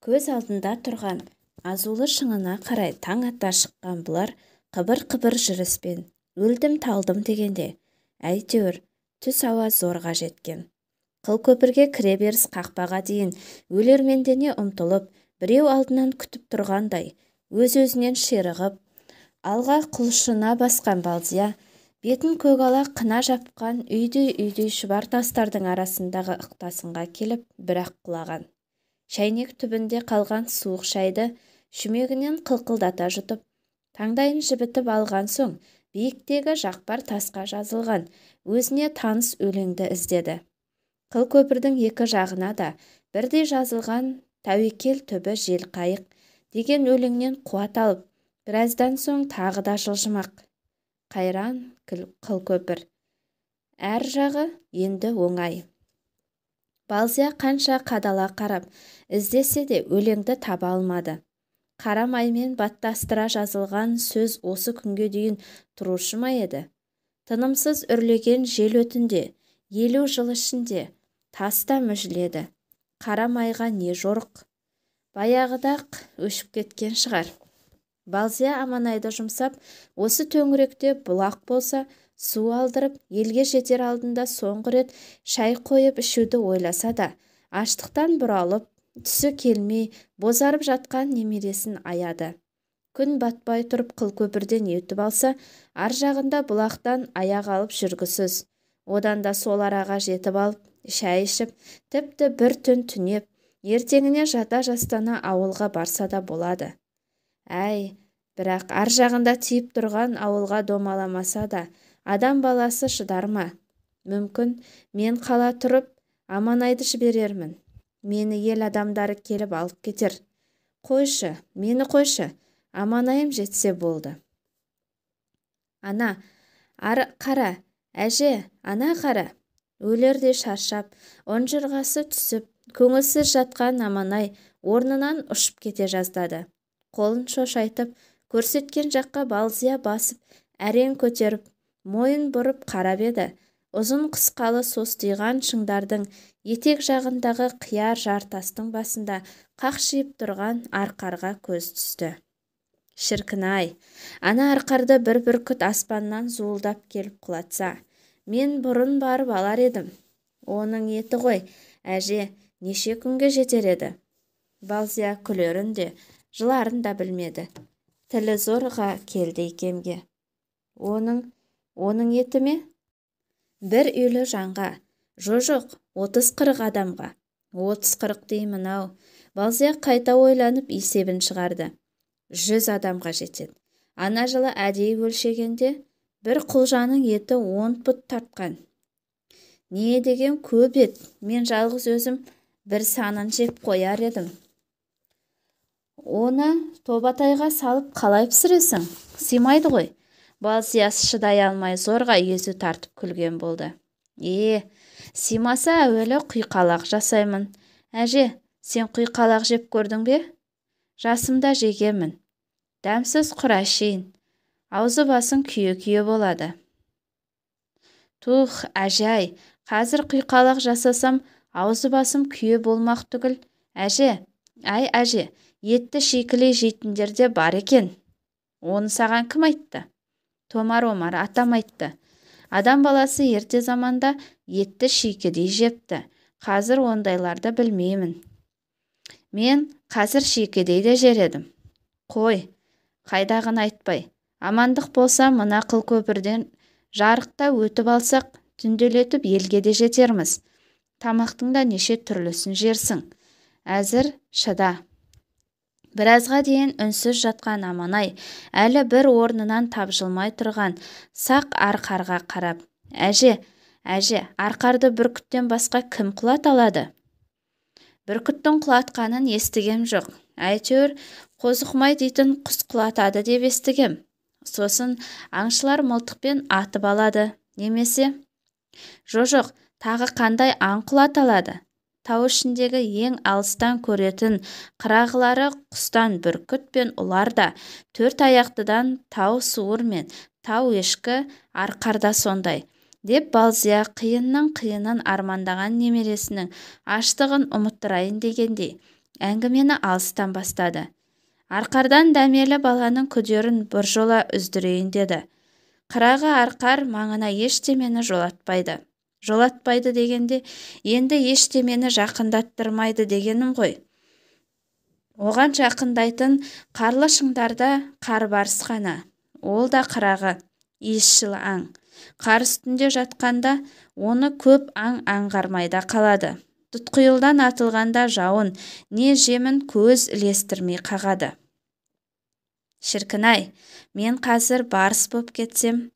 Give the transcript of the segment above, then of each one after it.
Көз алдында тұрған азулы шыңына қарай таң ата шыққан бұлар қыбыр-қыбыр жүріспен өлдім-талдым дегенде әйтеуір түс ауа зорға жеткен. Қылкөпірге кіреберіс қақпаға дейін өлермендене ұмтылып, біреу алдынан күтіп тұрғандай, өз-өзінен ширығып, алға құлшына басқан Балзия, бетін көгала қына жапқан үйдей-үйдей шұбар тастардың арасындағы ықтасынға келіп бір-ақ құлаған. Шәйнек түбінде қалған суық шайды шүмегінен қылқылдата жұтып, таңдайын жібітіп алған соң, биіктегі жақпар тасқа жазылған өзіне таныс өлеңді іздеді. Қылкөпірдің екі жағына да бірдей жазылған «Тәуекел түбі желқайық» деген өлеңнен қуат алып, біраздан соң тағы да жылжымақ. Қайран Қылкөпір. Әр жағы енді оңай. Балзия қанша қадала қарап, іздесе де өлеңді таба алмады. Қара маймен баттастыра жазылған сөз осы күнге дейін тұрушы ма еді? Тынымсыз үрлеген жел өтінде, 50 жыл ішінде таста мүжіледі. Қара майға не жорық? Баяғыда-ақ өшіп кеткен шығар. Балзия Аманайды жұмсап, осы төңіректе бұлақ болса, су алдырып, елге жетер алдында соңғы рет шай қойып ішуді ойласа да, аштықтан бұралып, түсі келмей, бозарып жатқан немересін аяды. Күн батпай тұрып Қылкөпірден өтіп алса, ар жағында бұлақтан аяқ алып жүргісіз. Одан да сол араға жетіп алып, шай ішіп, тіпті бір түн түнеп, ертеңіне жата жастана ауылға барса да болады. Әй, бірақ ар жағында тиіп тұрған ауылға домаламаса да, адам баласы шыдар ма? Мүмкін, мен қала тұрып, Аманайды жіберермін. Мені ел адамдары келіп алып кетер. Қойшы, мені қойшы, Аманайым жетсе болды. Ана, қара, әже, ана қара. Өлерде шаршап, ұнжырғасы түсіп, көңілсіз жатқан Аманай орнынан ұшып кете жаздады. Қолын шошайтып, көрсеткен жаққа Балзия басып, әрең көтеріп, мойын бұрып қарап еді. Ұзын қысқалы состиған шыңдардың етек жағындағы қияр жартастың басында қақшиып тұрған арқарға көз түсті. Шіркін-ай, ана арқарды бір бүркіт аспаннан зуылдап келіп құлатса, мен бұрын барып алар едім. Оның еті ғой, әже, неше күнге жетер еді? Балзия күлерін де, жыларын да білмеді. Тілі зорға келді икемге. Оның еті ме? Бір үйлі жанға, жоқ, 30-40 адамға. 30-40 деймін ау. Балзия қайта ойланып есебін шығарды. 100 адамға жетеді. Ана жылы әдейі өлшегенде, бір құлжаның еті 10 пұт тартқан. Не деген көп ет, мен жалғыз өзім бір санын жеп қояр едім. Оны тобатайға салып қалай пісіресің? Симайды ғой. Балзия шыдай алмай зорға езу тартып күлген болды. Симаса әуелі құйқалақ жасаймын. Әже, сен құйқалақ жеп көрдің бе? Жасымда жегемін. Дәмсіз құр әшейін. Аузы басың күйе-күйе болады. Тух, әже-ай, қазір құйқалақ жасасам, аузы басым күйе болмақ түгіл. Әже, етті шикілей жейтіндер де бар екен. Оны саған кім айтты? Томар атам айтты. Адам баласы ерте заманда етті шикідей жепті. Қазір ондайларды білмеймін. Мен қазір шикідей де жер едім. Қой, қайдағын айтпай. Амандық болса, мына Қылкөпірден жарықта өтіп алсақ, түнделетіп елге де жетерміз. Тамақтың да неше түрлісін жерсің. Әзір шыда. Біразға дейін үнсіз жатқан Аманай әлі бір орнынан тапжылмай тұрған сақ арқарға қарап, әже, арқарды бүркіттен басқа кім құлат алады? Бүркіттің құлатқанын естігем жоқ. Әйтеуір қозықмай дейтін құс құлатады деп естігем. Сосын аңшылар мылтықпен атып алады, немесе? Жоқ, тағы қандай аң құлат алады? Тау ішіндегі ең алыстан көретін қырағылары құстан бүркіт пен ұлар да, 4 аяқтыдан тау суыр мен тау ешкі арқарда сондай. деп Балзия қиынның қиынын армандаған немересінің аштығын ұмыттырайын дегендей әңгімені алыстан бастады. Арқардан дәмелі баланың күдерін біржола үздірейін деді. Қырағы арқар маңына ештемені жолатпайды. Жолатпайды дегенде, енді ештемені жақындаттырмайды дегенім ғой. Оған жақындайтын қарлы шыңдарда қарбарыс қана. Ол да қырағы, иісшіл аң. Қар үстінде жатқанда оны көп аң аңғармайда қалады. Тұтқиылдан атылғанда жауын не жемін көз ілестірмей қағады. Шіркін-ай, мен қазір барыс боп кетсем.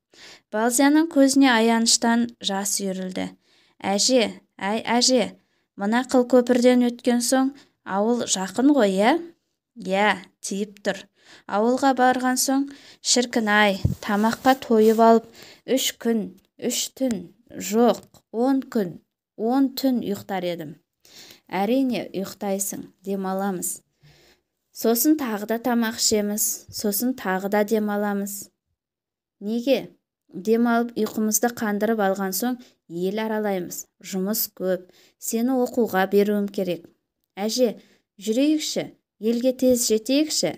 Балзияның көзіне аяныштан жас үйірілді. Әже, әй әже, мына Қылкөпірден өткен соң ауыл жақын ғой, иә? Иә, тиіп тұр. Ауылға барған соң, шіркін-ай, тамаққа тойып алып, 3 күн, 3 түн, жоқ, 10 күн, 10 түн ұйықтар едім. Әрине, ұйықтайсың, демаламыз. Сосын тағы да тамақ ішеміз, сосын тағы да демаламыз. Неге? Демалып ұйқымызды қандырып алған соң ел аралаймыз. Жұмыс көп, сені оқуға беруім керек. Әже, жүрейікші, елге тез жетейікші.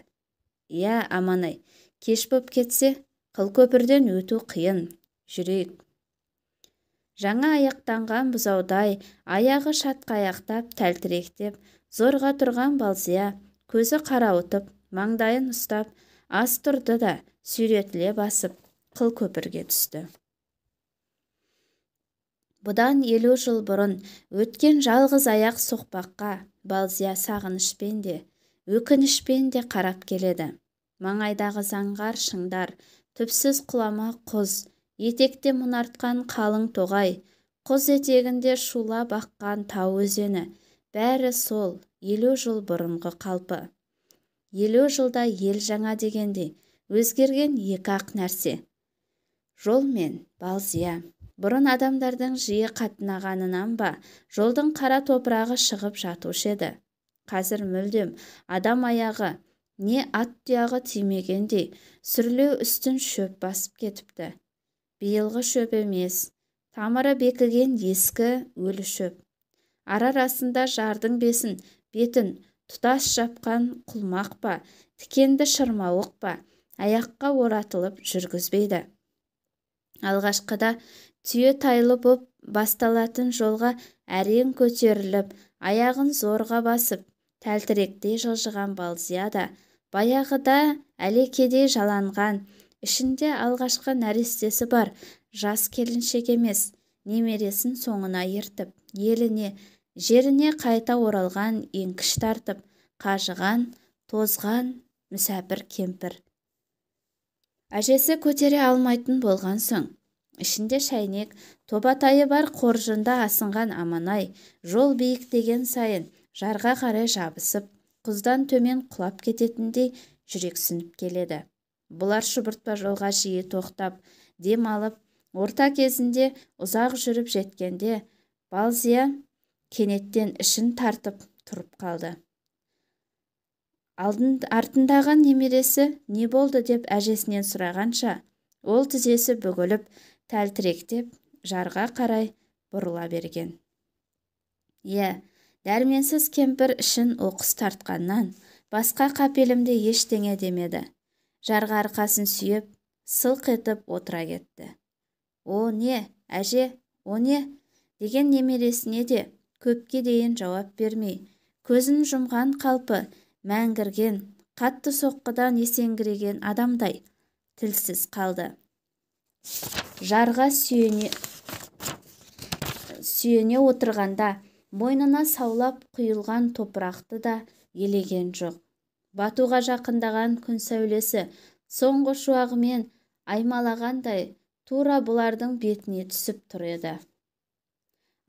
Иә, Аманай, кеш боп кетсе, Қылкөпірден өту қиын. Жүрейік. Жаңа аяқтанған бұзаудай, аяғы шатқаяқтап, тәлтіректеп, зорға тұрған Балзия, көзі қарауытып, маңдайын ұстап, аз тұрды да сүйретіле басып, Қылкөпірге түсті. Бұдан 50 жыл бұрын өткен жалғыз аяқ соқпаққа Балзия сағынышпен де, өкінішпен де қарап келеді. Маңайдағы заңғар шыңдар, түпсіз құлама құз, етекте мұнартқан қалың тоғай, құз етегінде шула баққан тау өзені, бәрі сол 50 жыл бұрынғы қалпы. 50 жылда ел жаңа дегенде өзгерген екі ақ нәрсе. Жол мен Балзия. Бұрын адамдардың жиі қатынағанынан ба, жолдың қара топырағы шығып жатушы еді. Қазір мүлдем адам аяғы, не ат тұяғы тимегендей, сүрлеу үстін шөп басып кетіпті. Биылғы шөп емес, тамыры бекіген ескі өлі шөп. Ара-арасында жардың бетін тұтас жапқан құлмақ па, тікенді шырмауық па, аяққа оратылып жүргізбейді. Алғашқыда түйе тайлы боп басталатын жолға әрең көтеріліп, аяғын зорға басып, тәлтіректей жылжыған Балзия да, баяғыда әлекедей жаланған, ішінде алғашқы нәрестесі бар жас келіншек емес, немересін соңына ертіп, еліне, жеріне қайта оралған еңкіш тартып, қажыған, тозған мүсәпір кемпір. Әжесі көтере алмайтын болған соң, ішінде шәйнек, тобатайы бар қоржында асынған Аманай, жол биіктеген сайын жарға қарай жабысып, құздан төмен құлап кететіндей жүрексініп келеді. Бұлар шұбыртпа жолға жиі тоқтап, дем алып, орта кезінде ұзақ жүріп жеткенде, Балзия кенеттен ішін тартып тұрып қалды. Артындағы немересі не болды деп әжесінен сұрағанша, ол тізесі бүгіліп, тәлтіректеп, жарға қарай бұрыла берген. Е, дәрменсіз кемпір ішін оқыс тартқаннан, басқа қапелімде ештеңе демеді. Жарға арқасын сүйеп, сылқ етіп отыра кетті. О не, әже, о не, деген немересіне де көпке дейін жауап бермей, көзін жұмған қалпы, мәңгірген, қатты соққыдан есеңгіреген адамдай тілсіз қалды. Жарға сүйене отырғанда мойнына саулап құйылған топырақты да елеген жоқ. Батуға жақындаған күн сәулесі соңғы шуағымен аймалағандай тура бұлардың бетіне түсіп тұр еді.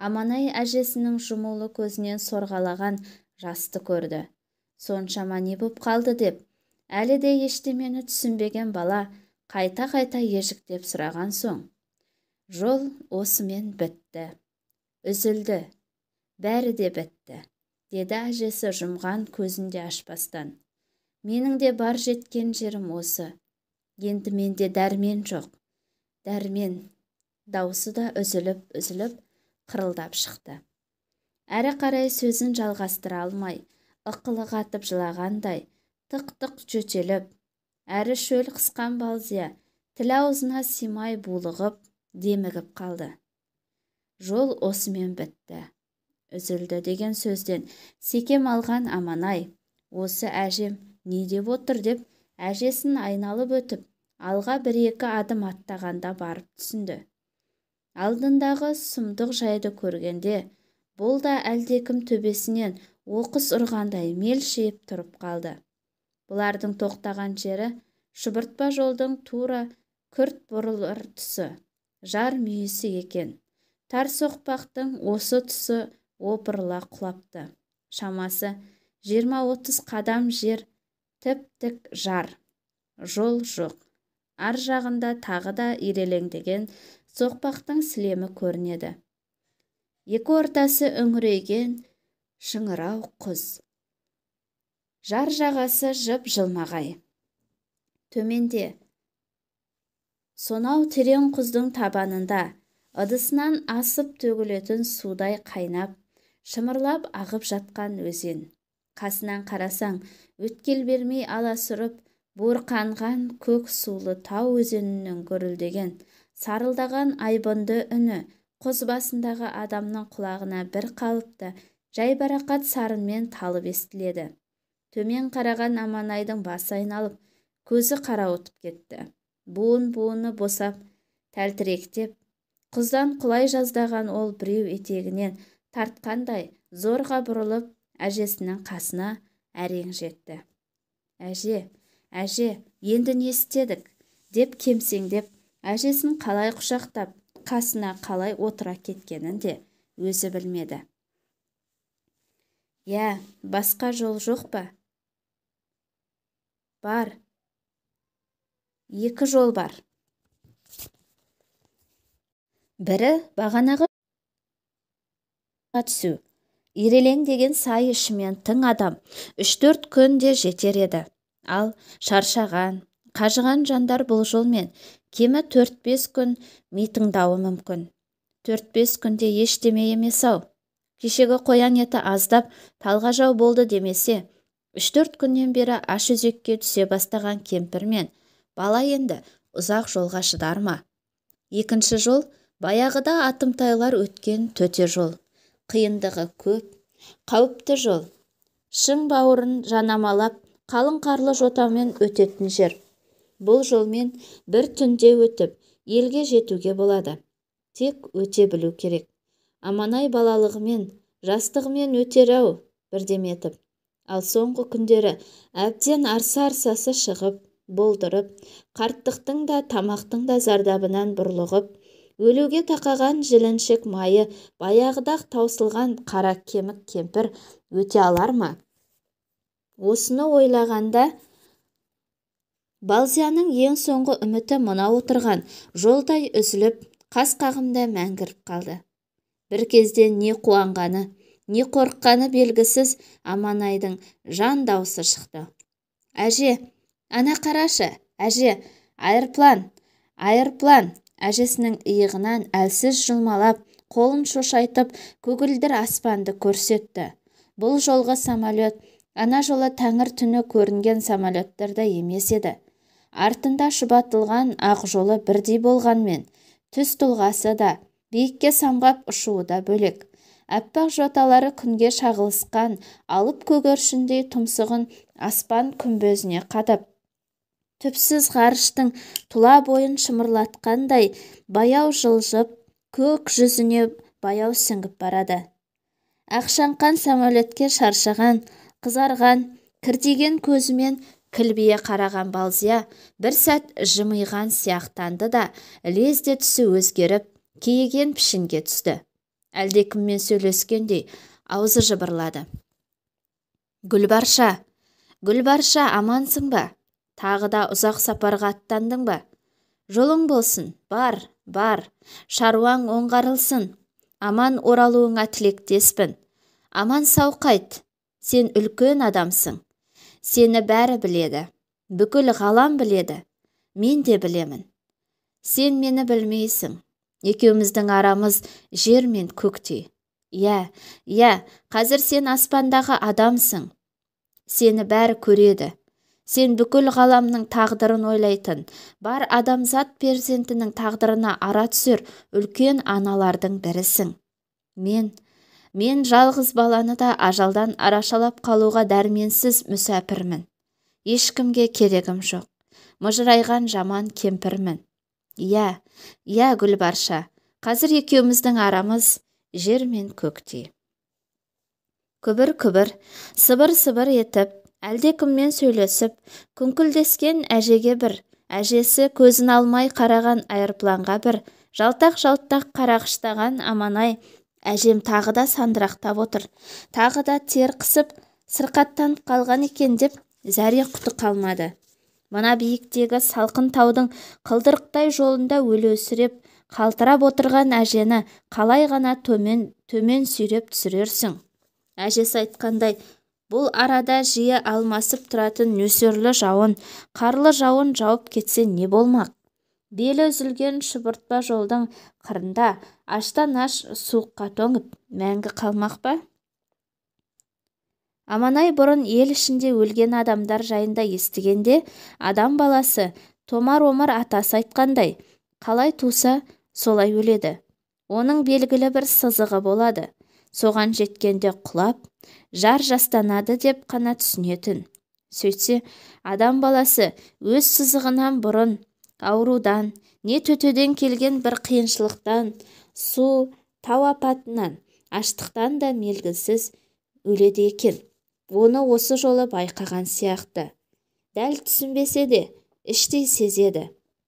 Аманай әжесінің жұмулы көзінен сорғалаған жасты көрді. Соншама не боп қалды деп, әлі де ештемені түсінбеген бала қайта-қайта ежіктеп сұраған соң, жол осымен бітті, үзілді, бәрі де бітті, деді әжесі жұмған көзінде ашпастан. Менің де бар жеткен жерім осы. Енді менде дәрмен жоқ. Дәрмен, даусы да үзіліп, қырылдап шықты. Әрі қарай сөзін жалғастыра алмай, ықылы қатып жылағандай, тық-тық жөтеліп, әрі шөл қысқан Балзия тіл аузына симай булығып, демігіп қалды. Жол осымен бітті, үзілді деген сөзден секем алған Аманай, осы әжем не деп отыр деп әжесін айналып өтіп, алға бір-екі адым аттағанда барып түсінді. Алдындағы сұмдық жайды көргенде, бұл да әлдекім төбесінен оқыс ұрғандай мелшиіп тұрып қалды. Бұлардың тоқтаған жері шұбыртпа жолдың тура күрт бұрылар тұсы, жар мүйісі екен. Тар соқпақтың осы тұсы опырыла құлапты. Шамасы 20-30 қадам жер тіп-тік жар. Жол жоқ. Ар жағында тағы да ирелеңдеген соқпақтың сілемі көрінеді. Екі ортасы үңірейген шыңырау құз. Жар жағасы жып-жылмағай. Төменде сонау терең құздың табанында ыдысынан асып төгілетін судай қайнап, шымырлап ағып жатқан өзен. Қасынан қарасаң, өткел бермей аласұрып, буырқанған көк сулы тау өзенінің гүрілдеген, сарылдаған айбынды үні құз басындағы адамның құлағына бір қалыпта жайбарақат сарынмен талып естіледі. Төмен қараған Аманайдың басы айналып, көзі қарауытып кетті. Буын-буыны босап, тәлтіректеп, құздан құлай жаздаған ол біреу етегінен тартқандай зорға бұрылып, әжесінің қасына әрең жетті. Әже, енді не істедік? Деп кемсеңдеп, әжесін қалай құшақтап, қасына қалай отыра кеткенін де өзі білмеді. Я, басқа жол жоқ па? Бар. Екі жол бар. Бірі бағанағы түсу. Ирелең деген сай ішімен тың адам 3-4 күнде жетер еді. Ал шаршаған, қажыған жандар бұл жолмен кемі 4-5 күн митыңдауы мүмкін. 4-5 күнде ештеме емес-ау. Кешегі қоян еті аздап талғажау болды демесе, 3-4 күннен бері аш үзекке түсе бастаған кемпір мен бала енді ұзақ жолға шыдар ма? Екінші жол баяғыда атымтайлар өткен төте жол. Қиындығы көп, қауіпті жол. Шың бауырын жанамалап, қалың қарлы жотамен өтетін жер. Бұл жолмен бір түнде өтіп, елге жетуге болады. Тек өте білу керек. Аманай балалығымен, жастығымен өтер-ау бірдеметіп. Ал соңғы күндері әбден арса-арсасы шығып, болдырып, қарттықтың да тамақтың да зардабынан бұрлығып, өлуге тақаған жіліншік майы баяғыдақ таусылған қара кемік кемпір өте алар ма? Осыны ойлағанда Балзияның ең соңғы үміті мына отырған жолдай үзіліп, қас қағымда мәңгіріп қалды. Бір кезде не қуанғаны, не қорыққаны белгісіз Аманайдың жан даусы шықты. Әже, ана қарашы, әже, айырплан. Әжесінің иығынан әлсіз жұлмалап, қолын шошайтып, көгілдір аспанды көрсетті. Бұл жолғы самолет, ана жолы тәңір түні көрінген самолеттарда емес еді. Артында шұбатылған ақ жолы бірдей болғанмен, түс тұлғасы да, биікке самғап ұшуы да бөлек. Әппақ жоталары күнге шағылысқан, алып көгершіндей тұмсығын аспан күмбезіне қадап, түпсіз ғарыштың тұла бойын шымырлатқандай баяу жылжып, көк жүзіне баяу сіңіп барады. Ақшаңқан самолетке шаршаған, қызарған, кіртиген көзімен кілбие қараған Балзия бір сәт жымиған сияқтанды да, лезде түсі өзгеріп, кейіген пішінге түсті. Әлдекіммен сөйлескендей аузы жыбырлады. Гүлбарша, амансың ба? Тағы да ұзақ сапарға аттандың ба? Жолың болсын, бар, шаруаң оңғарылсын. Аман оралуыңа тілектеспін. Аман сау қайт, сен үлкен адамсың. Сені бәрі біледі, бүкіл ғалам біледі, мен де білемін. Сен мені білмейсің. Екеуміздің арамыз жер мен көктей. Я, қазір сен аспандағы адамсың. Сені бәрі көреді. Сен бүкіл ғаламның тағдырын ойлайтын, бар адамзат перзентінің тағдырына ара түсер үлкен аналардың бірісің. Мен жалғыз баланы да ажалдан арашалап қалуға дәрменсіз мүсәпірмін. Ешкімге керегім жоқ. Мыжырайған жаман кемпірмін. Иә, Гүлбарша, қазір екеуміздің арамыз жер мен көктей. Күбір-күбір, сыбыр-сыбыр етіп, әлдекіммен сөйлесіп, күңкілдескен әжеге бір, әжесі көзін алмай қараған айырпланға бір, жалтақ-жалтақ қарағыштаған Аманай әжем тағы да сандырақтап отыр. Тағы да тер қысып, сырқаттанып қалған екен деп зәре құты қалмады. Мына биіктегі салқын таудың қылдырықтай жолында өлеусіреп, қалтырап отырған әжені қалай ғана төмен сүйреп түсірерсің. Әжесі айтқандай, бұл арада жиі алмасып тұратын нөсерлі жауын, қарлы жауын жауып кетсе не болмақ? Белі үзілген шұбыртпа жолдың қырында аштан-аш суыққа тоңып, мәңгі қалмақ па? Аманай бұрын ел ішінде өлген адамдар жайында естігенде, адам баласы томар-омар атасы айтқандай, қалай туса солай өледі. Оның белгілі бір сызығы болады. Соған жеткенде құлап, жар жастанады деп қана түсінетін. Сөйтсе, адам баласы өз сызығынан бұрын аурудан, не төтеден келген бір қиыншылықтан, су, тау апатынан, аштықтан да мезгілсіз өледі екен. Оны осы жолы байқаған сияқты. Дәл түсінбесе де, іштей сезеді.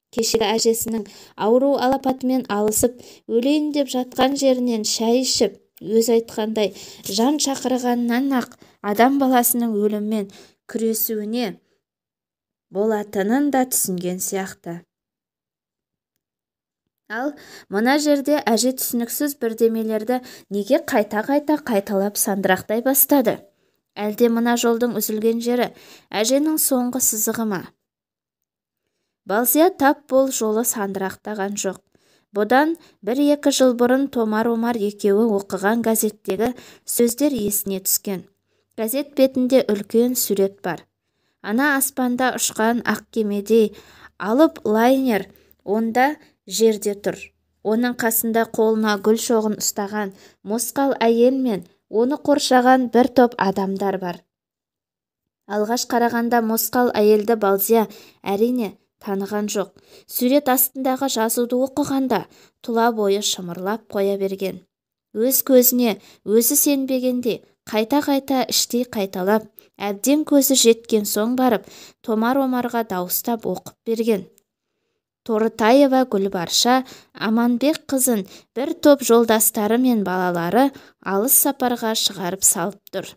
Кешегі әжесінің ауру алапатымен алысып, өлейін деп жатқан жерінен шай ішіп, өз айтқандай, жан шақырғаннан-ақ адам баласының өліммен күресуіне болатынын да түсінген сияқты. Ал мына жерде әже түсініксіз бірдемелерді неге қайта-қайта қайталап сандырақтай бастады? Әлде мына жолдың үзілген жері әженің соңғы сызығы ма? Балзия тап бол жолы сандырақтаған жоқ. Бұдан 1-2 жыл бұрын томар-омар екеуі оқыған газеттегі сөздер есіне түскен. Газет бетінде үлкен сурет бар. Ана аспанда ұшқан ақ кемедей алып лайнер онда жерде тұр. Оның қасында қолына гүл шоғын ұстаған мосқал әйел мен оны қоршаған бір топ адамдар бар. Алғаш қарағанда мосқал әйелді Балзия әрине таныған жоқ. Сурет астындағы жазуды оқығанда тұла бойы шымырлап қоя берген. Өз көзіне өзі сенбегенде қайта-қайта іштей қайталап, әбден көзі жеткен соң барып, томар-омарға дауыстап оқып берген. Торытаева Гүлбарша Аманбек қызын бір топ жолдастары мен балалары алыс сапарға шығарып салып тұр.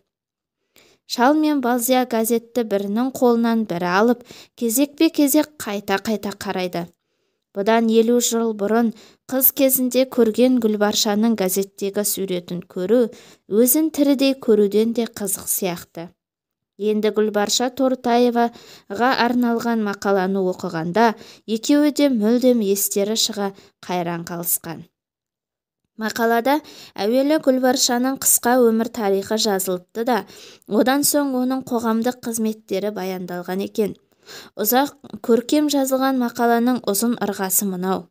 Шал мен Балзия газетті бірінің қолынан бірі алып, кезекпе-кезек қайта-қайта қарайды. Бұдан 50 жыл бұрын қыз кезінде көрген Гүлбаршаның газеттегі суретін көру, өзін тірідей көруден де қызық сияқты. Енді Гүлбарша Торытаеваға арналған мақаланы оқығанда, екеуі де мүлдем естері шыға қайран қалысқан. Мақалада әуелі Гүлбаршаның қысқа өмір тарихы жазылыпты да, одан соң оның қоғамдық қызметтері баяндалған екен. Ұзақ көркем жазылған мақаланың ұзын ырғасы мынау.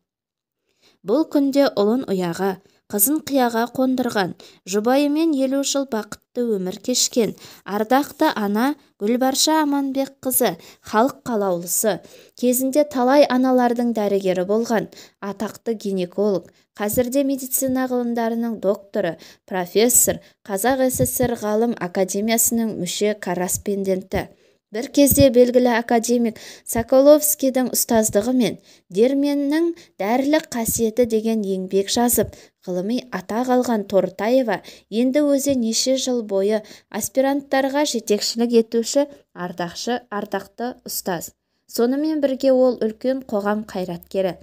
Бұл күнде ұлын ұяға, қызын қияға қондырған, жұбайымен 50 жыл бақытты өмір кешкен ардақты ана Гүлбарша Аманбек қызы, халық қалаулысы, кезінде талай аналардың дәрігері болған, атақты гинеколог, қазірде медицина ғылымдарының докторы, профессор, Қазақ СССР ғалым академиясының мүше корреспонденті. Бір кезде белгілі академик Соколовскийдің ұстаздығы мен Дерменнің дәрілік қасиеті деген еңбек жазып, ғылыми атақ алған Торытаева енді өзі неше жыл бойы аспиранттарға жетекшілік етуші ардақты ұстаз. Сонымен бірге ол үлкен қоғам қайраткері.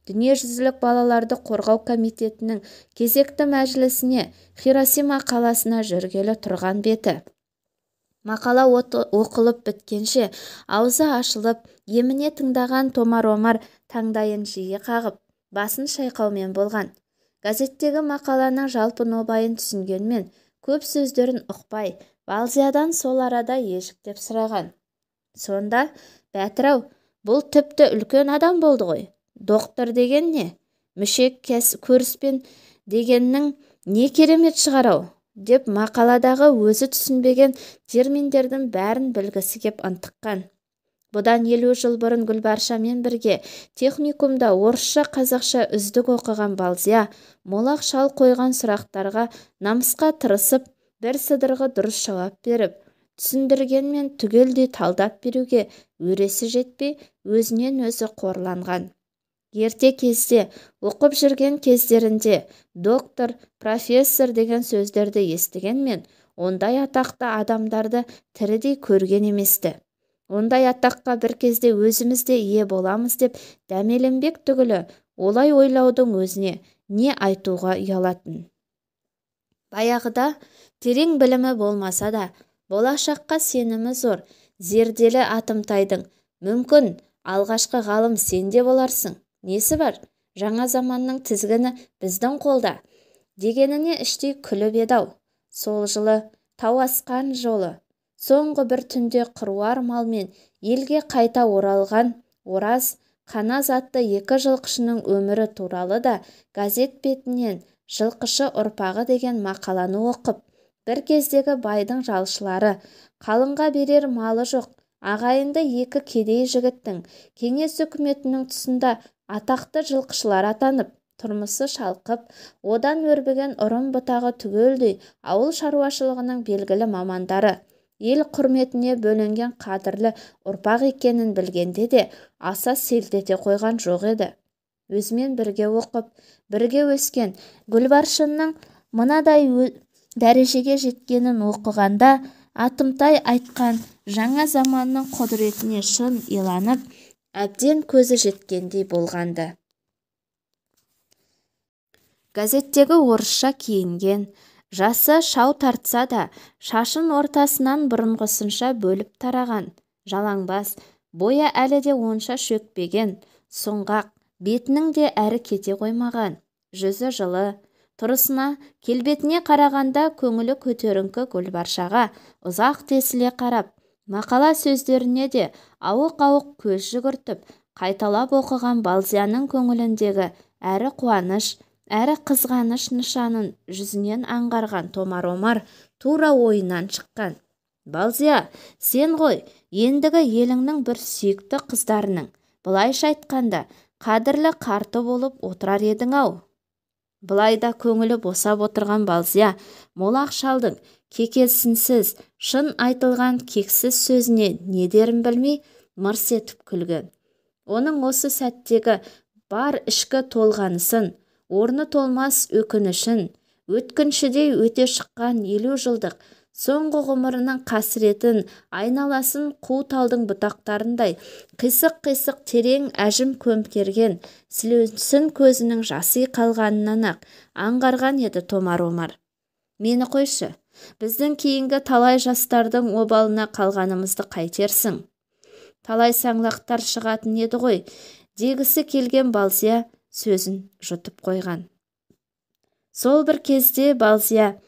Дүниежүзілік балаларды қорғау комитетінің кезекті мәжілісіне Хиросима қаласына жүргелі тұрған беті. Мақала оқылып біткенше аузы ашылып, еміне тыңдаған томар-омар таңдайын жиі қағып, басын шайқаумен болған. Газеттегі мақаланың жалпы нобайын түсінгенмен, көп сөздерін ұқпай, Балзиядан сол арада ежіктеп сұраған. Сонда, Бәтір-ау, бұл тіпті үлкен адам болды ғой. Доктор деген не? Мүшек көріспен дегеннің не керемет шығар-ау, деп мақаладағы өзі түсінбеген терминдердің бәрін білгісі кеп ынтыққан. Бұдан 50 жыл бұрын Гүлбаршамен бірге техникумда орысша қазақша үздік оқыған Балзия молақ шал қойған сұрақтарға намысқа тырысып, бір сыдырғы дұрыс жауап беріп, түсіндіргенмен түгелдей талдап беруге өресі жетпей, өзінен өзі қорланған. Ерте кезде, оқып жүрген кездерінде доктор, профессор деген сөздерді естігенмен, ондай атақты адамдарды тірідей көрген еместі. Ондай атаққа бір кезде өзімізде ие боламыз деп дәмеленбек түгілі, олай ойлаудың өзіне не айтуға ұялатын. Баяғыда терең білімі болмаса да, болашаққа сенімі зор, зерделі Атымтайдың, мүмкін алғашқы ғалым сенде боларсың, несі бар, жаңа заманның тізгіні біздің қолда, дегеніне іштей күліп еді-ау. Сол жылы тау асқан жолы, соңғы бір түнде қыруар малмен елге қайта оралған Ораз Қаназ атты 2 жылқышының өмірі туралы да газет бетінен жылқышы ұрпағы деген мақаланы оқып, бір кездегі байдың жалшылары, қалыңға берер малы жоқ, ағайынды 2 кедей жігіттің кеңес үкіметінің тұсында атақты жылқышылар атанып, тұрмысы шалқып, одан өрбіген ұрым бұтағы түгелдей ауыл шаруашылығының белгілі мамандары, ел құрметіне бөленген қадірлі ұрпақ екенін білгенде де аса селт ете қойған жоқ еді. Өзімен бірге оқып, бірге өскен Гүлбаршынның мынадай дәрежеге жеткенін оқығанда, Атымтай айтқан жаңа заманның құдіретіне шын иланып, әбден көзі жеткендей болғанды. Газеттегі орысша киінген, жасы шау тартса да, шашын ортасынан бұрынғысынша бөліп тараған, жалаңбас, бойы әлі де онша шөкпеген, сұңғақ, бетінің де әрі кете қоймаған, жүзі жылы, тұрысына, келбетіне қарағанда көңілі көтеріңкі Гүлбаршаға ұзақ тесіле қарап, мақала сөздеріне де ауық-ауық көз жүгіртіп, қайталап оқыған Балзияның көңіліндегі әрі қуаныш, әрі қызғаныш нышанын жүзінен аңғарған Томар Омар тура ойынан шыққан. Балзия, сен ғой, ендігі еліңнің бір сүйікті қыздарының, былайша айтқанда, қадірлі қарты болып отырар едің-ау. Былайда көңілі босап отырған Балзия, молақ шалдың кекесінсіз, шын айтылған кексіз сөзіне не дерін білмей, мырс етіп күлген. Оның осы сәттегі бар ішкі толғанысын, орны толмас өкінішін, өткіншідей өте шыққан 50 жылдық соңғы ғұмырының қасіретін, айналасын қу талдың бұтақтарындай қисық-қисық терең әжім көмкерген сілеусін көзінің жасы қалғанынан-ақ аңғарған еді Томар Омар. Мені қойшы, біздің кейінгі талай жастардың обалына қалғанымызды қайтерсің? Талай саңлақтар шығатын еді ғой, дегісі келген Балзия сөзін жұтып қойған. Сол бір кезде Балзия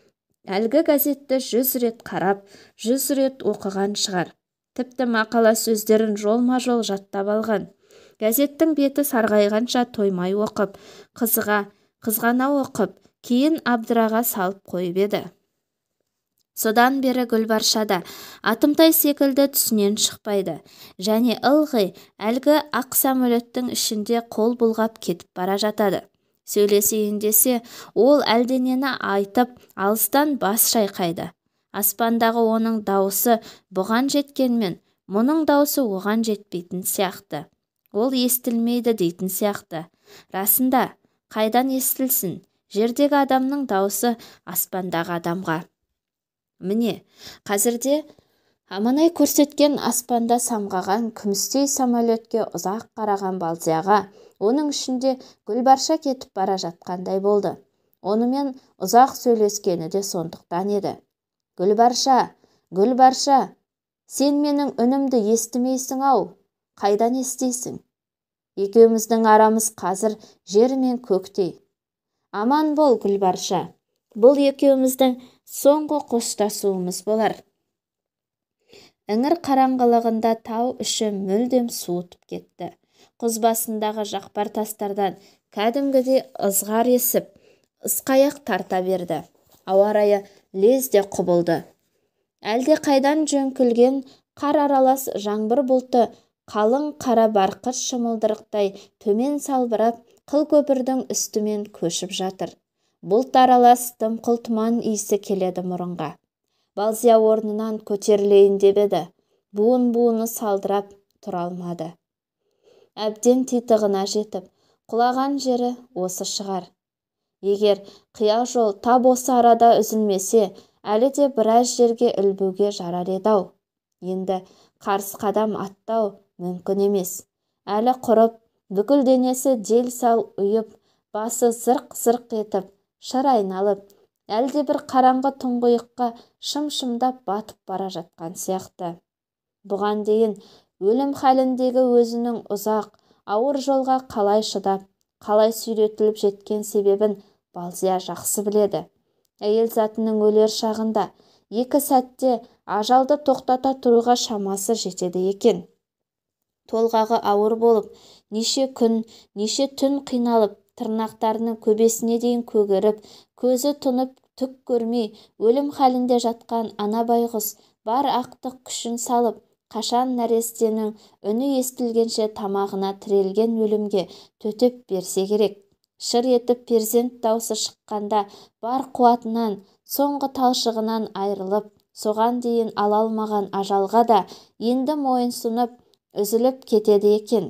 әлгі газетті 100 рет қарап, 100 рет оқыған шығар. Тіпті мақала сөздерін жолма-жол жаттап алған. Газеттің беті сарғайғанша тоймай оқып, қызғана оқып, кейін абдыраға салып қойып еді. Содан бері Гүлбаршада Атымтай секілді түсінен шықпайды, және ылғи әлгі ақ самолеттің ішінде қол бұлғап кетіп бара жатады. Сөйлесейін десе, ол әлденені айтып, алыстан бас шайқайды. Аспандағы оның дауысы бұған жеткенмен, мұның дауысы оған жетпейтін сияқты. Ол естілмейді дейтін сияқты. Расында, қайдан естілсін? Жердегі адамның дауысы аспандағы адамға. Міне, қазірде Аманай көрсеткен аспанда самғаған күмістей самолетке ұзақ қараған Балзияға, оның ішінде Гүлбарша кетіп бара жатқандай болды. Онымен ұзақ сөйлескені де сондықтан еді. Гүлбарша, Гүлбарша, сен менің үнімді естімейсің-ау, қайдан естейсің? Екеуміздің арамыз қазір жер мен көктей. Аман бол, Гүлбарша. Бұл екеуміздің соңғы қоштасуымыз болар. Іңір қараңғылығында тау іші мүлдем суытып кетті. Құз басындағы жақпар тастардан кәдімгідей ызғар есіп, ысқаяқ тарта берді. Ауа райы лезде құбылды. Әлде қайдан жөңкілген қар аралас жаңбыр бұлты қалың қара барқыт шымылдырықтай төмен салбырап қыл көпірдің үстімен көшіп жатыр. Бұлт аралас дымқыл тұман иісі келеді мұрынға. Балзия орнынан көтерілейін деп еді. Буын-буыны салдырап тұра алмады. Әбден титығына жетіп, құлаған жері осы шығар. Егер қия жол тап осы арада үзілмесе, әлі де біраз жерге ілбуге жарар еді-ау. Енді қарсы қадам аттау мүмкін емес. Әлі құрып, бүкіл денесі дел-сал ұйып, басы зырқ-зырқ етіп, шыр айналып, әлде бір қараңғы тұңғиыққа шым-шымдап батып бара жатқан сияқты. Бұған дейін өлім халіндегі өзінің ұзақ, ауыр жолға қалай шыдап, қалай сүйретіліп жеткен себебін Балзия жақсы біледі. Әйел затының өлер шағында екі сәтте ажалды тоқтата тұруға шамасы жетеді екен. Толғағы ауыр болып, неше күн, неше түн қиналып, тырнақтарының көбесіне дейін көгеріп, көзі тұнып түк көрмей, өлім халінде жатқан ана байғұс бар ақтық күшін салып, қашан нәрестенің үні естілгенше тамағына тірелген өлімге төтеп берсе керек. Шыр етіп перзент даусы шыққанда бар қуатынан, соңғы талшығынан айрылып, соған дейін ала алмаған ажалға да енді мойынсұнып, үзіліп кетеді екен.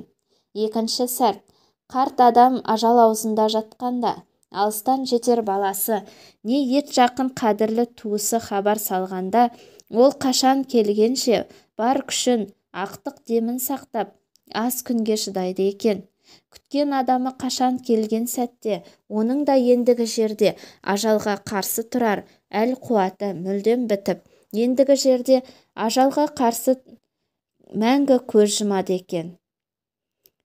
Екінші сәт, қарт адам ажал аузында жатқанда, алыстан жетер баласы, не ет жақын қадірлі туысы хабар салғанда, ол қашан келгенше бар күшін, ақтық демін сақтап, аз күнге шыдайды екен. Күткен адамы қашан келген сәтте, оның да ендігі жерде ажалға қарсы тұрар әл қуаты мүлдем бітіп, ендігі жерде ажалға қарсы мәңгі көз жұмады екен.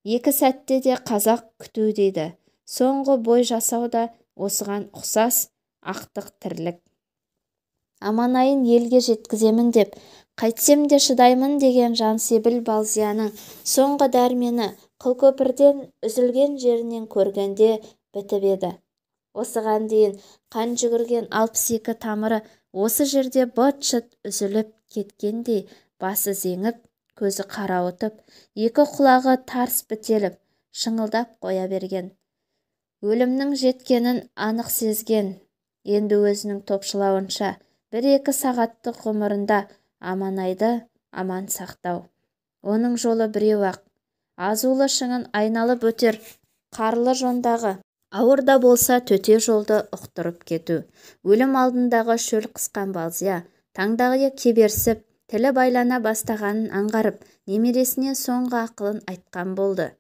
Екі сәтте де қазақ күту дейді. Соңғы бой жасау да осыған ұқсас ақтық тірлік. Аманайын елге жеткіземін деп, қайтсем де шыдаймын деген жансебіл Балзияның соңғы дәрмені қылкөпірден үзілген жерінен көргенде бітіп еді. Осыған дейін қан жүгірген 62 тамыры осы жерде быт-шыт үзіліп кеткендей, басы зеңіп, көзі қарауытып, екі құлағы тарс бітеліп, шыңылдап қоя берген. Өлімнің жеткенін анық сезген. Енді өзінің топшылауынша 1-2 сағаттық ғұмырында Аманайды аман сақтау. Оның жолы біреу-ақ, азулы шыңын айналып өтер қарлы жондағы, ауыр да болса төте жолды ұқтырып кету. Өлім алдындағы шөл қысқан Балзия, таңдағы кеберсіп, тілі байлана бастағанын аңғарып, немересіне соңғы ақылын айтқан болды.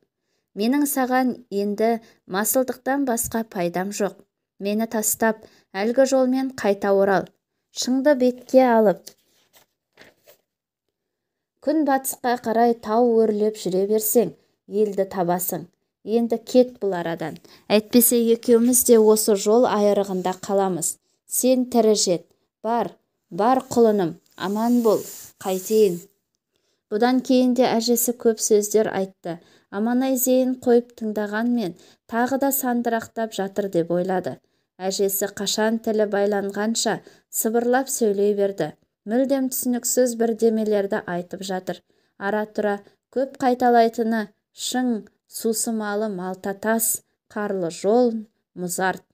Менің саған енді масылдықтан басқа пайдам жоқ. Мені тастап, әлгі жолмен қайта орал. Шыңды бетке алып, күн батысқа қарай тау өрлеп жүре берсең, елді табасың. Енді кет бұл арадан. Әйтпесе екеуміз де осы жол айырығында қаламыз. Сен тірі жет. Бар құлыным, аман бол, қайтейін. Бұдан кейін де әжесі көп сөздер айтты. Аманай зейін қойып тыңдағанмен тағы да сандырақтап жатыр деп ойлады. Әжесі қашан тілі байланғанша сыбырлап сөйлей берді. Мүлдем түсініксіз бірдемелерді айтып жатыр. Ара-тұра көп қайталайтыны шың, сусымалы малтатас, қарлы жол, мұзарт.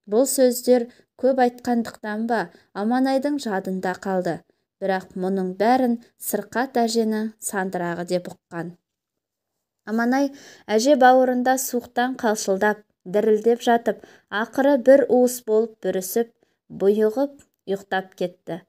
Бұл сөздер көп айтқандықтан ба Аманайдың жадында қалды. Бірақ мұның бәрін сырқат әжені сандырағы деп ұққан. Аманай әже бауырында суықтан қалшылдап, дірілдеп жатып, ақыры бір уыс болып бүрісіп, бұйығып ұйықтап кетті.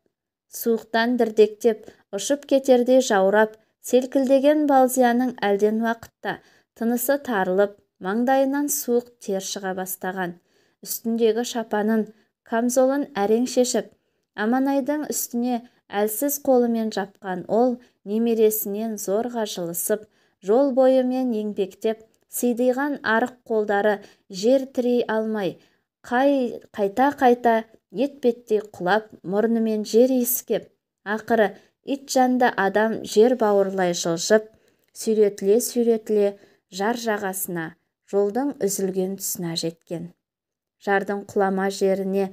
Суықтан дірдектеп, ұшып кетердей жаурап, селкілдеген Балзияның әлден уақытта тынысы тарылып, маңдайынан суық тер шыға бастаған. Үстіндегі шапанын, камзолын әрең шешіп, Аманайдың үстіне әлсіз қолымен жапқан ол, немересінен зорға жылысып, жол бойымен еңбектеп, сидиған арық қолдары жер тірей алмай, қайта-қайта етпеттей құлап, мұрнымен жер иіскеп, ақыры ит жанды адам жер бауырлай жылжып, сүйретіле-сүйретіле жар жағасына, жолдың үзілген тұсына жеткен. Жардың құлама жеріне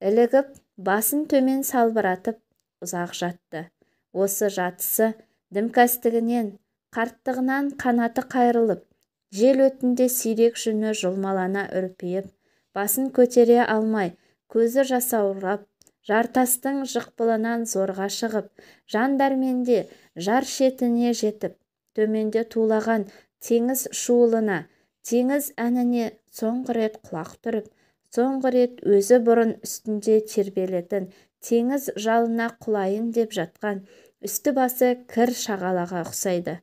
ілігіп, басын төмен салбыратып, ұзақ жатты. Осы жатысы дімкәстігінен, қарттығынан қанаты қайрылып, жел өтінде сирек жүні жұлмалана үрпиіп, басын көтере алмай, көзі жасаурап, жартастың жықпылынан зорға шығып, жан дәрменде жар шетіне жетіп, төменде тулаған теңіз шуылына, теңіз әніне соңғы рет құлақ түріп, соңғы рет өзі бұрын үстінде тербелетін теңіз жалына құлайын деп жатқан үсті-басы кір шағалаға ұқсайды.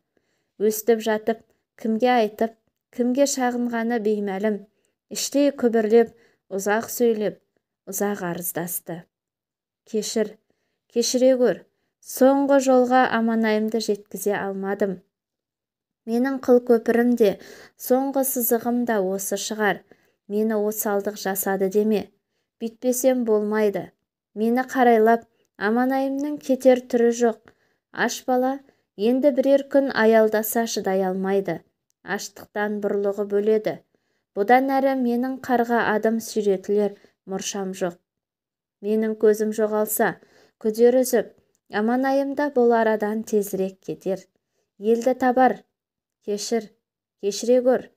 Өстіп жатып, кімге айтып, кімге шағынғаны беймәлім, іштей күбірлеп, ұзақ сөйлеп, ұзақ арыздасты. Кешір, кешіре көр, соңғы жолға аманайымды жеткізе алмадым. Менің қыл көпірім де, соңғы сызығым да осы шығар. Мені осалдық жасады деме. Бүйтпесем болмайды. Мені қарайлап, аманайымның кетер түрі жоқ. Аш бала енді бірер күн аялдаса шыдай алмайды. Аштықтан бұрлығы бөледі. Бұдан әрі менің қарға адым сүйретілер мұршам жоқ. Менің көзім жоғалса, күдер үзіп, аманайымда бұл арадан тезірек кетер. Елді табар. Кешір, кешіре көр.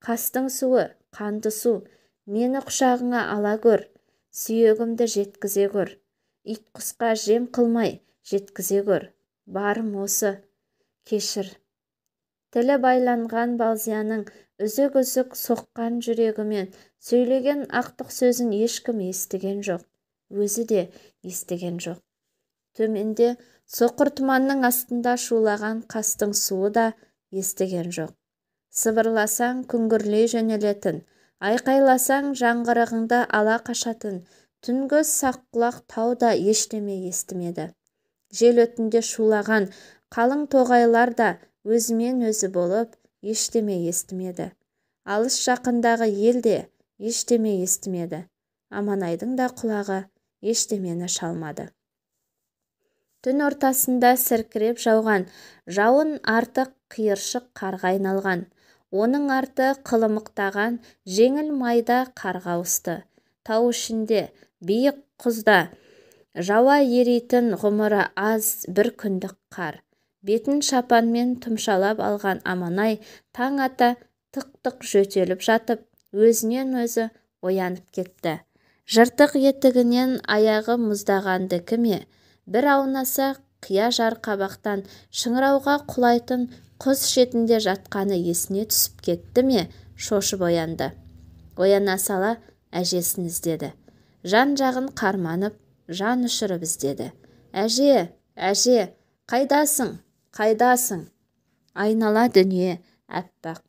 Қастың суы, қанды су, мені құшағыңа ала көр. Сүйегімді жеткізе көр. Ит құсқа жем қылмай жеткізе көр. Барым осы. Кешір. Тілі байланған Балзияның үзік-үзік соққан жүрегімен сөйлеген ақтық сөзін ешкім естіген жоқ. Өзі де естіген жоқ. Төменде соқыр тұманның астында шулаған қастың суы да естіген жоқ. Сыбырласаң күңгірлей жөнелетін, айқайласаң жаңғырығыңды ала қашатын, түнгі саққұлақ тау да ештеме естімеді. Жел өтінде шулаған қалың тоғайлар да өзімен өзі болып ештеме естімеді. Алыс жақындағы ел де ештеме естімеді. Аманайдың да құлағы ештемені шалмады. Түн ортасында сіркіреп жауған жауын артық қиыршық қарға айналған. Оның арты қылымықтаған жеңіл майда қарға ауысты. Тау ішінде, биік құзда жауа ерейтін ғұмыры аз бір күндік қар. Бетін шапанмен тұмшалап алған Аманай таң ата тық-тық жөтеліп жатып, өзінен өзі оянып кетті. Жыртық етігінен аяғы мұздағанды кіме, бір аунаса қия жар қабақтан шыңырауға құлайтын құз шетінде жатқаны есіне түсіп кетті ме, шошып оянды. Ояна сала әжесін іздеді. Жан жағын қарманып, жан ұшырып іздеді. Әже, әже, қайдасың, қайдасың? Айнала дүние әппақ.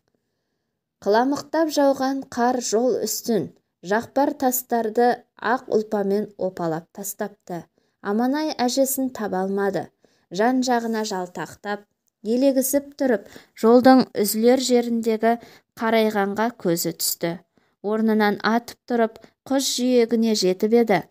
Қыламықтап жауған қар жол үстін, жақпар тастарды ақ ұлпамен опалап тастапты. Аманай әжесін таба алмады. Жан жағына жалтақтап, елегізіп тұрып, жолдың үзілер жеріндегі қарайғанға көзі түсті. Орнынан атып тұрып, құз жиегіне жетіп еді.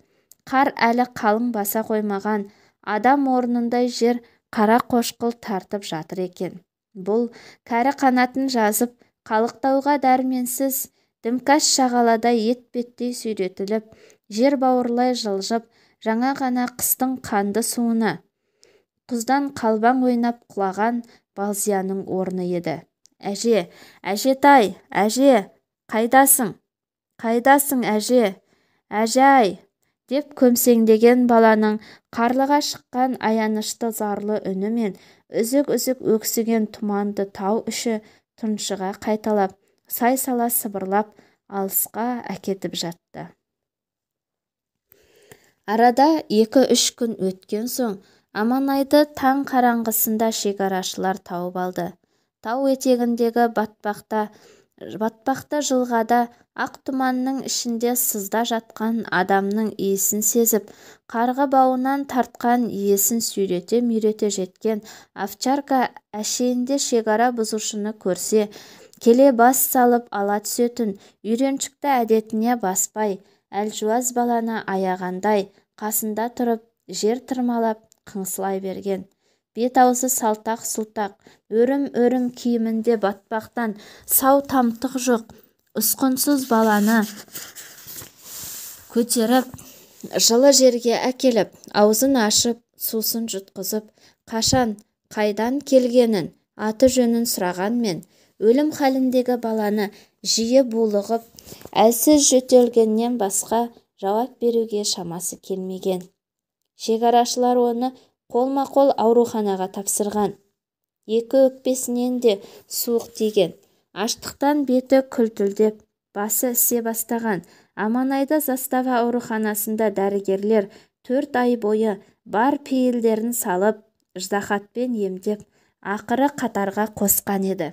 Қар әлі қалың баса қоймаған, адам орнындай жер қара қошқыл тартып жатыр екен. Бұл кәрі қанатын жазып, қалықтауға дәрменсіз, дімкәс шағалада етпеттей сүйретіліп, жер бауырлай жылжып, жаңа ғана қыстың қанды суына, құздан қалбаң ойнап құлаған Балзияның орны еді. Әже, әжетай, әже, қайдасың? Қайдасың, әже? Әже-ай, деп көмсеңдеген баланың қарлыға шыққан аянышты зарлы үні мен үзік-үзік өксіген тұманды тау іші тұншыға қайталап, сай-сала сыбырлап, алысқа әкетіп жатты. Арада 2-3 күн өткен соң, Аманайды таң қараңғысында шекарашылар тауып алды. Тау етегіндегі батпақта жылғада ақ тұманның ішінде сызда жатқан адамның иісін сезіп, қарғы бауынан тартқан иесін сүйрете-мүйрете жеткен овчарка әшейінде шекара бұзушыны көрсе, келе бас салып ала түсетін үйреншікті әдетіне баспай, әлжуаз баланы аяғандай қасында тұрып жер тырмалап қыңсылай берген. Бет-аузы салтақ-сұлтақ, өрім-өрім киімінде батпақтан сау тамтық жоқ ұсқынсыз баланы көтеріп жылы жерге әкеліп аузын ашып сусын жұтқызып қашан, қайдан келгенін, аты-жөнін сұрағанмен өлім халіндегі баланы жиі булығып әлсіз жөтелгеннен басқа жауап беруге шамасы келмеген. Шекарашылар оны қолма-қол ауруханаға тапсырған. Екі өкпесінен де суық тиген. Аштықтан беті күлтілдеп, басы ісе бастаған Аманайды застава ауруханасында дәрігерлер 4 ай бойы бар пейілдерін салып, ыждахатпен емдеп, ақыры қатарға қосқан еді.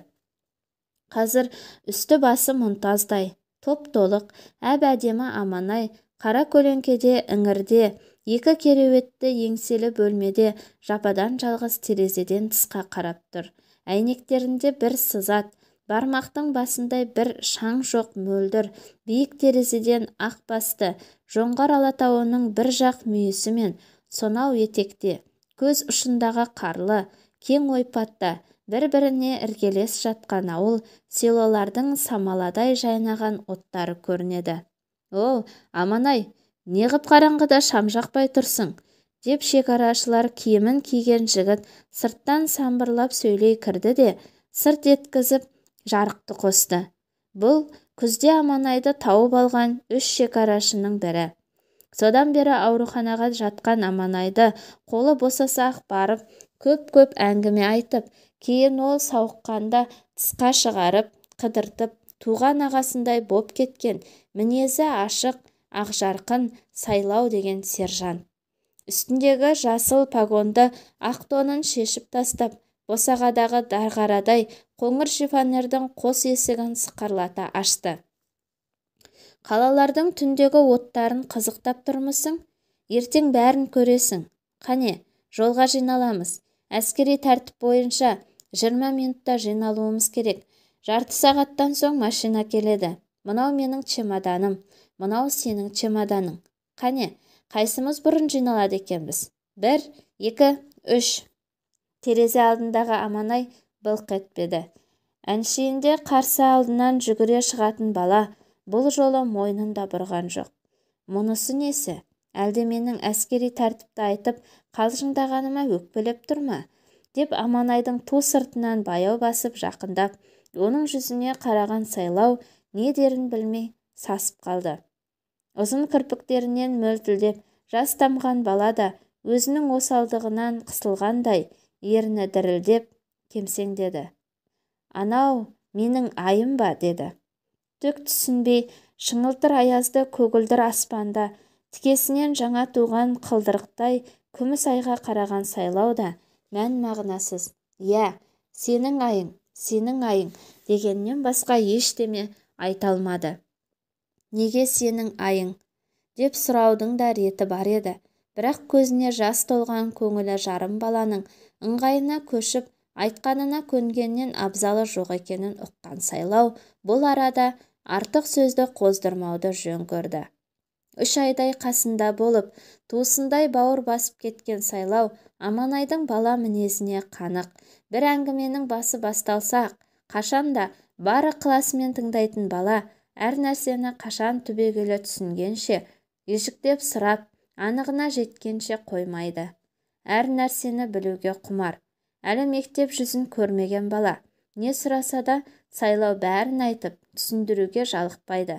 Қазір үсті-басы мұнтаздай, топ-толық, әп-әдемі Аманай қара көлеңкеде іңірде, екі кереуетті еңселі бөлмеде жападан жалғыз терезеден тысқа қарап тұр. Әйнектерінде бір сызат, бармақтың басындай бір шаң жоқ мөлдір, биік терезеден ақ басты, жоңғар алатауының бір жақ мүйісі мен сонау етекте, көз ұшындағы қарлы, кең ойпатта, бір-біріне іргелес жатқан ауыл, селолардың самаладай жайнаған оттары көрінеді. «О, Аманай, неғып қараңғыда шам жақпай тұрсың?» деп шекарашылар киімін киген жігіт сырттан самбырлап сөйлей кірді де, сырт еткізіп жарықты қосты. Бұл күзде Аманайды тауып алған 3 шекарашының бірі. Содан бері ауруханаға жатқан Аманайды қолы босаса-ақ барып, көп-көп әңгіме айтып, кейін ол сауыққанда тысқа шығарып, қыдыртып, туған ағасындай боп кеткен, мінезі ашық, ақжарқын Сайлау деген сержант. Үстіндегі жасыл погонды ақ тонын шешіп тастап, босағадағы дарғарадай қоңыр шифонердің қос есігін сықырлата ашты. «Қалалардың түндегі оттарын қызықтап тұрмысың? Ертең бәрін көресің. Қане, жолға жиналамыз. Әскери тәртіп бойынша 20 минутта жиналуымыз керек. Жарты сағаттан соң машина келеді. Мынау менің чемоданым, мынау сенің чемоданың. Қане, қайсымыз бұрын жиналады екенбіз? 1, 2, 3. Терезе алдындағы Аманай былқ етпеді. Әншейінде қарсы алдынан жүгіре шығатын бала бұл жолы мойнында бұрған жоқ. Мұнысы несі? Әлде менің әскери тәртіпті айтып қалжыңдағаныма өкпелеп тұр ма? Деп Аманайдың ту сыртынан баяу басып жақындап, оның жүзіне қараған Сайлау не дерін білмей сасып қалды. Ұзын кірпіктерінен мөлтілдеп жас тамған бала да өзінің осалдығынан қысылғандай ерні дірілдеп кемсеңдеді. «Анау менің айым ба?» деді. Түк түсінбей, шыңылтыр аязды көгілдір аспанда тікесінен жаңа туған қылдырықтай күміс айға қараған Сайлау да мән-мағынасыз «Иә, сенің айың» дегеннен басқа ештеме айта алмады. «Неге сенің айың?» деп сұраудың да реті бар еді. Бірақ көзіне жас толған көңілі жарым баланың ыңғайына көшіп айтқанына көнгеннен абзалы жоқ екенін ұққан Сайлау бұл арада артық сөзді қоздырмауды жөн көрді. 3 айдай қасында болып, туысындай бауыр басып кеткен Сайлау Аманайдың бала мінезіне қанық. Бір әңгіменің басы басталса, қашанда бар ықыласымен тыңдайтын бала, әр нәрсені қашан түбегейлі түсінгенше, ежіктеп сұрап, анығына жеткенше қоймайды. Әр нәрсені білуге құмар. Әлі мектеп жүзін көрмеген бала. Не сұраса да Сайлау бәрін айтып, түсіндіруге жалықпайды.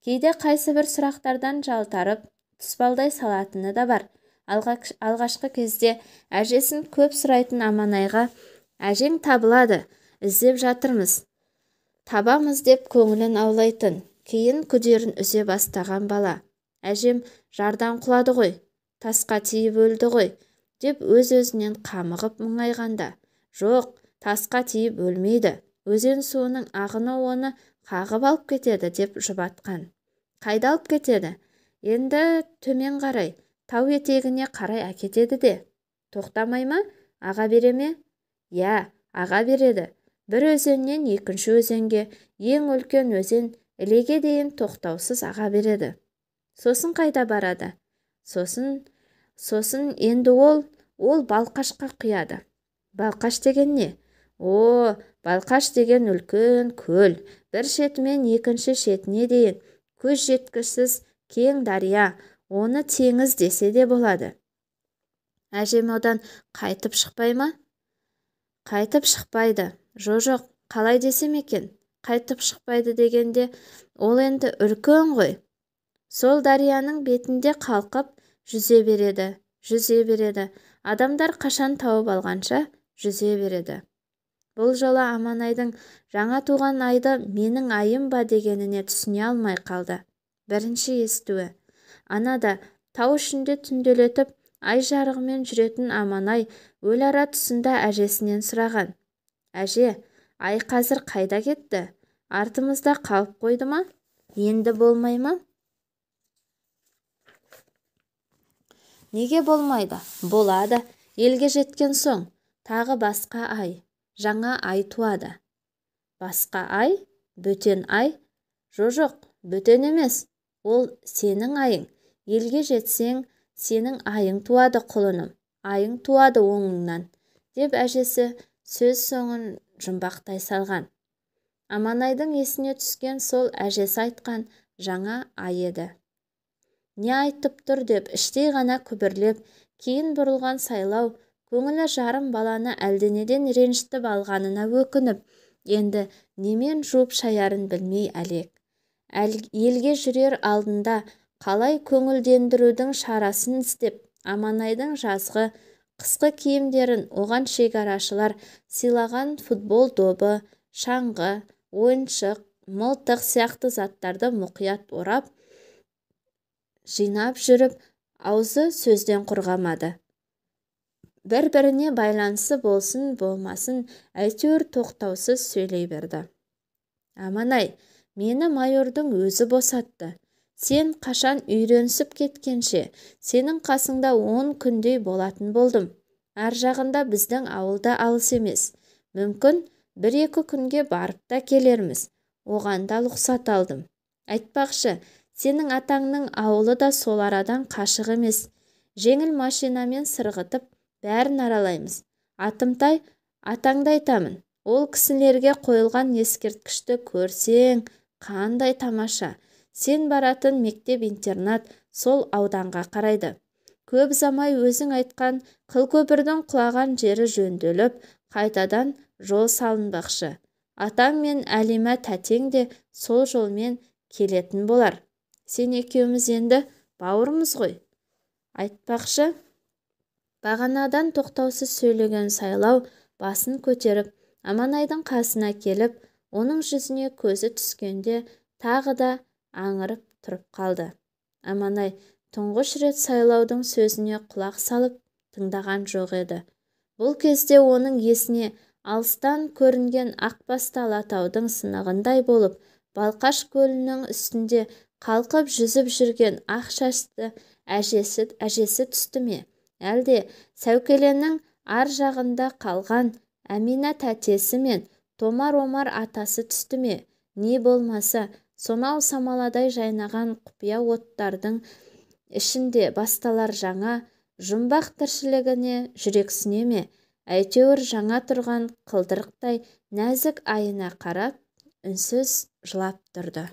Кейде қайсы бір сұрақтардан жалтарып, тұспалдай салатыны да бар. Алғашқы кезде әжесін көп сұрайтын Аманайға «Әжең табылады, іздеп жатырмыз, табамыз» деп көңілін аулайтын. Кейін күдерін үзе бастаған бала. «Әжем жардан құлады ғой, тасқа тиіп өлді ғой» деп өз-өзінен қамығып мұңайғанда, «Жоқ, тасқа тиіп өлмейді, өзен суының ағыны оны қағып алып кетеді» деп жұбатқан. «Қайда алып кетеді?» «Енді төмен қарай, тау етегіне қарай әкетеді де». «Тоқтамай ма? Аға бере ме?» «Я, аға береді. Бір өзеннен екінші өзенге, ең үлкен өзен Ілеге дейін тоқтаусыз аға береді». Сосын қайда барады? Сосын енді ол Балқашқа құяды. Балқаш деген не? Балқаш деген үлкен көл, бір шетімен екінші шетіне дейін көз жеткісіз кең дария, оны теңіз десе де болады. Әжем одан қайтып шықпай ма? Қайтып шықпайды. Жоқ, қалай десем екен? Қайтып шықпайды дегенде, ол енді үлкен ғой. Сол дарияның бетінде қалқып жүзе береді. Адамдар қашан тауып алғанша жүзе береді. Бұл жолы Аманайдың жаңа туған айды менің айым ба дегеніне түсіне алмай қалды. Бірінші естуі. Анада тау ішінде түнделетіп ай жарығымен жүретін Аманай өл ара тұсында әжесінен сұраған. Әже, ай қазір қайда кетті? Артымызда қалып қойды ма? Енді болмай ма? Неге болмайды? Болады. Елге жеткен соң тағы басқа ай, жаңа ай туады. Басқа ай? Бөтен ай? Жоқ, бөтен емес. Ол сенің айың. Елге жетсең, сенің айың туады құлыным. Айың туады оңыңнан, деп әжесі сөз соңын жұмбақтай салған. Аманайдың есіне түскен сол әжесі айтқан жаңа ай еді. Не айтып тұр деп іштей ғана күбірлеп, кейін бұрылған Сайлау, көңілі жарым баланы әлденеден ренжітіп алғанына өкініп, енді немен жуып шаярын білмей әлек. Елге жүрер алдында қалай көңілдендірудің шарасын іздеп, Аманайдың жазғы, қысқы киімдерін оған шекарашылар сыйлаған футбол добы, шаңғы, ойыншық, мылтық сияқты заттарды мұқият орап, жинап жүріп, аузы сөзден құрғамады. Бір-біріне байланысы болсын болмасын, әйтеуір тоқтаусыз сөйлей берді. Аманай, мені майордың өзі босатты. Сен қашан үйренісіп кеткенше, сенің қасыңда 10 күндей болатын болдым. Ар жағында біздің ауылда алыс емес. Мүмкін 1-2 күнге барып та келерміз. Оған да лұқсат алдым. Айтпақшы, сенің атаңның ауылы да сол арадан қашық емес. Жеңіл машинамен сырғытып, бәрін аралаймыз. Атымтай, атаңды айтамын. Ол кісілерге қойылған ескерткішті көрсең, қандай тамаша. Сен баратын мектеп-интернат сол ауданға қарайды. Көп замай өзің айтқан қылкөпірдің құлаған жері жөнделіп, қайтадан жол салынбақшы. Атаң мен Әлима тәтең де сол жолмен келетін болар. Сен екеуміз енді бауырмыз ғой. Айтпақшы, бағанадан тоқтаусыз сөйлеген Сайлау басын көтеріп, Аманайдың қасына келіп, оның жүзіне көзі түскенде тағы да аңырып тұрып қалды. Аманай тұңғыш рет Сайлаудың сөзіне құлақ салып тыңдаған жоқ еді. Бұл кезде оның есіне алыстан көрінген ақбасты Алатаудың сынығындай болып, Балқаш көлінің үстінде қалқып жүзіп жүрген ақ шашты әжесі түсті ме? Әлде Сәукеленің ар жағында қалған Әмина тәтесі мен Томар-омар атасы түсті ме? Не болмаса, сонау самаладай жайнаған құпия оттардың ішінде басталар жаңа, жұмбақ тіршілігіне жүрексіне ме? Әйтеуір жаңа тұрған қылдырықтай нәзік айына қарап, үнсіз жылап тұрды.